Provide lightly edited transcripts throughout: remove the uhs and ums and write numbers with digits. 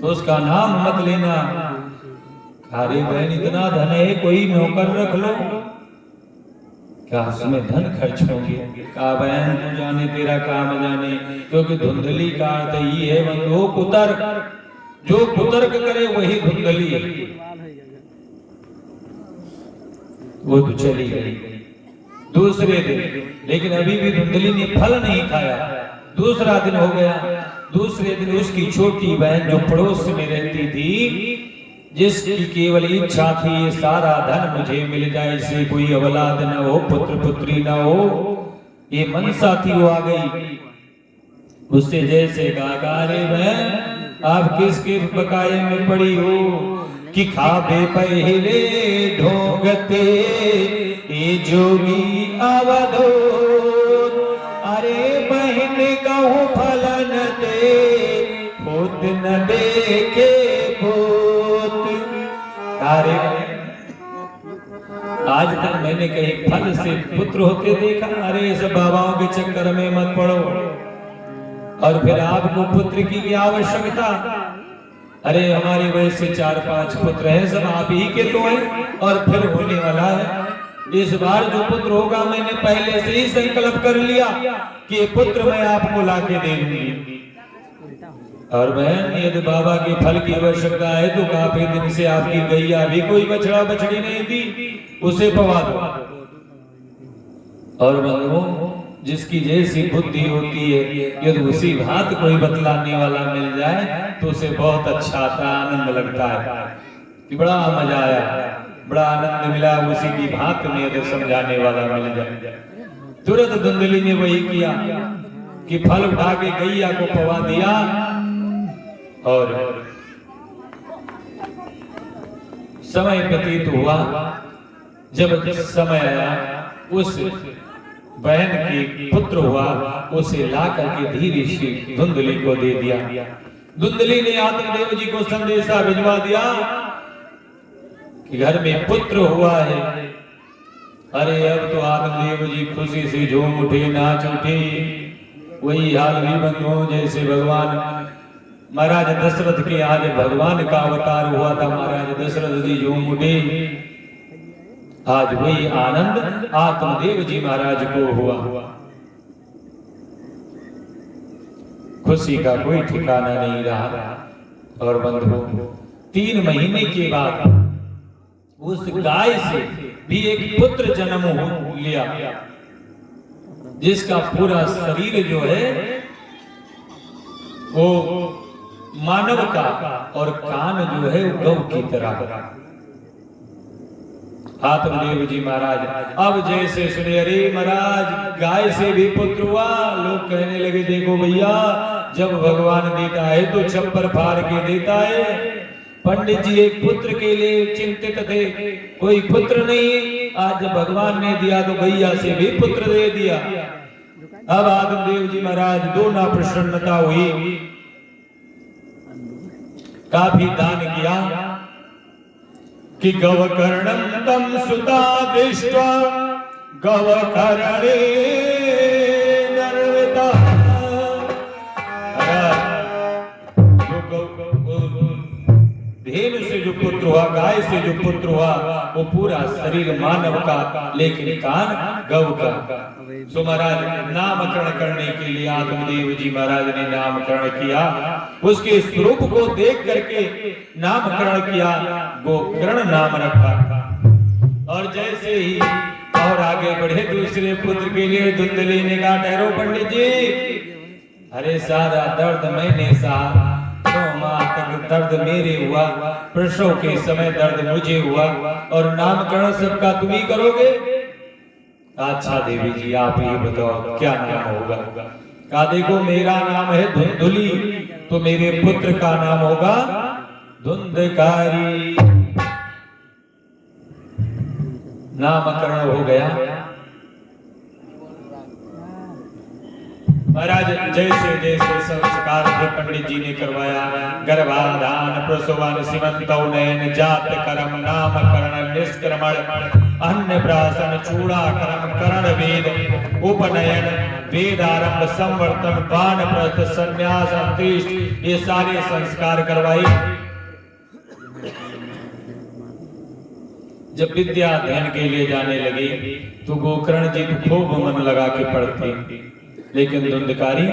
उसका नाम मत लेना। अरे बहन इतना धन है, कोई नौकर रख लो, क्या उसमें धन खर्च होंगे? कहा बहन तू जाने तेरा काम जाने, क्योंकि धुंधली का अर्थ ही है बंधु कुतर्क, जो कुतर्क करे वही धुंधली है। वो तो चली गई दूसरे दिन, लेकिन अभी भी धुंधली ने फल नहीं खाया। दूसरा दिन हो गया, दूसरे दिन उसकी छोटी बहन जो पड़ोस में रहती थी, जिसकी केवल इच्छा थी ये सारा धन मुझे मिल जाए, इसे कोई औलाद न हो, पुत्र पुत्री न हो, ये मनसा थी, वो आ गई। उससे जैसे कहा रे बहन आप किसके बकाये में पड़ी हो कि खाबे पहले ढोंगते ये जोगी अवधो। अरे बहन कहूँ फलन दे पुत न देखे पुत। अरे आज तक मैंने कहीं फल से पुत्र होते देखा? अरे सब बाबाओं के चक्कर में मत पड़ो। और फिर आपको पुत्र की क्या आवश्यकता? अरे हमारी वजह से 4-5 पुत्र हैं, सब आप ही के तो हैं, और फिर होने वाला है। इस बार जो पुत्र होगा मैंने पहले से ही संकल्प कर लिया कि ये पुत्र मैं आपको लाके दे दूंगी। और बहन यदि बाबा के फल की आवश्यकता है तो काफी दिन से आपकी गैया भी कोई बछड़ा बछड़ी नहीं थी, उसे पवा दो। और बंधुओं जिसकी जैसी बुद्धि होती है, यदि उसी भांति कोई बतलाने वाला मिल जाए तो उसे बहुत अच्छा आता, आनंद लगता है कि बड़ा मजा आया, बड़ा आनंद मिला उसी की भांति में यदि समझाने वाला मिल जाए। तुरंत धुंधली ने वही किया कि फल उठा के गैया को पवा दिया। और समय व्यतीत हुआ, जब समय आया उस बहन की पुत्र हुआ, उसे ला करके धीरे से धुंधली को दे दिया। धुंधली ने आत्मदेव जी को संदेशा भिजवा दिया कि घर में पुत्र हुआ है। अरे अब तो आत्मदेव जी खुशी से झूम उठे, नाच उठे। वही हाल भी बंधुओं जैसे भगवान महाराज दशरथ के आज भगवान का अवतार हुआ था, महाराज दशरथ जी झूम उठे। आज वही आनंद आत्मदेव जी महाराज को हुआ। खुशी का कोई ठिकाना नहीं रहा। और बंधुओं 3 महीने के बाद उस गाय से भी एक पुत्र जन्म हो लिया, जिसका पूरा शरीर जो है वो मानव का, और कान जो है वो गौ की तरह। आत्मदेव जी महाराज अब जैसे सुने, अरे महाराज गाय से भी पुत्र हुआ। लोग कहने लगे देखो भैया, जब भगवान देता है तो छप्पर फाड़ के देता है। पंडित जी एक पुत्र के लिए चिंतित थे, कोई पुत्र नहीं, आज जब भगवान ने दिया तो गैया से भी पुत्र दे दिया। अब आत्मदेव जी महाराज दोनों प्रसन्नता हुई, काफी दान किया कि गवकर्णं तम सुता दृष्ट्वा गवकर्णे नर्वता। धेनु से जो पुत्र हुआ, गाय से जो पुत्र हुआ, वो पूरा शरीर मानव का, लेकिन कान गौ का। सो महाराज नामकरण करने के लिए आत्मदेव जी महाराज ने नामकरण किया, उसके स्वरूप को देख करके नामकरण किया, गोकर्ण नाम रखा। और जैसे ही और आगे बढ़े दूसरे पुत्र के लिए धुंधली ने कहा ठहरो पंडित जी, अरे सारा दर्द मैंने सहा, 9 माह तक दर्द मेरे हुआ, प्रसव के समय दर्द मुझे हुआ, और नामकरण सबका तुम ही करोगे? अच्छा देवी जी आप ही बताओ क्या नाम होगा? कहा देखो मेरा नाम है धुंधली, तो मेरे पुत्र का नाम होगा धुंधकारी। नामकरण हो गया। महाराज जैसे जैसे संस्कार थे पंडित जी ने करवाया, गर्भाधान प्रसवान सीमंत नयन जात कर्म नाम करण निष्क्रमण अन्नप्राशन चूड़ाकर्म करण वेद उपनयन वेद आरंभ संवर्तन वानप्रस्थ संन्यास अंत्येष्टि, ये सारे संस्कार करवाए। जब विद्या अध्ययन के लिए जाने लगे तो गोकर्ण जी तो खूब मन लगा के पढ़ते, लेकिन धुंधकारी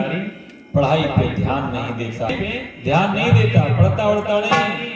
पढ़ाई पे ध्यान नहीं देता, पढ़ता उड़ता नहीं।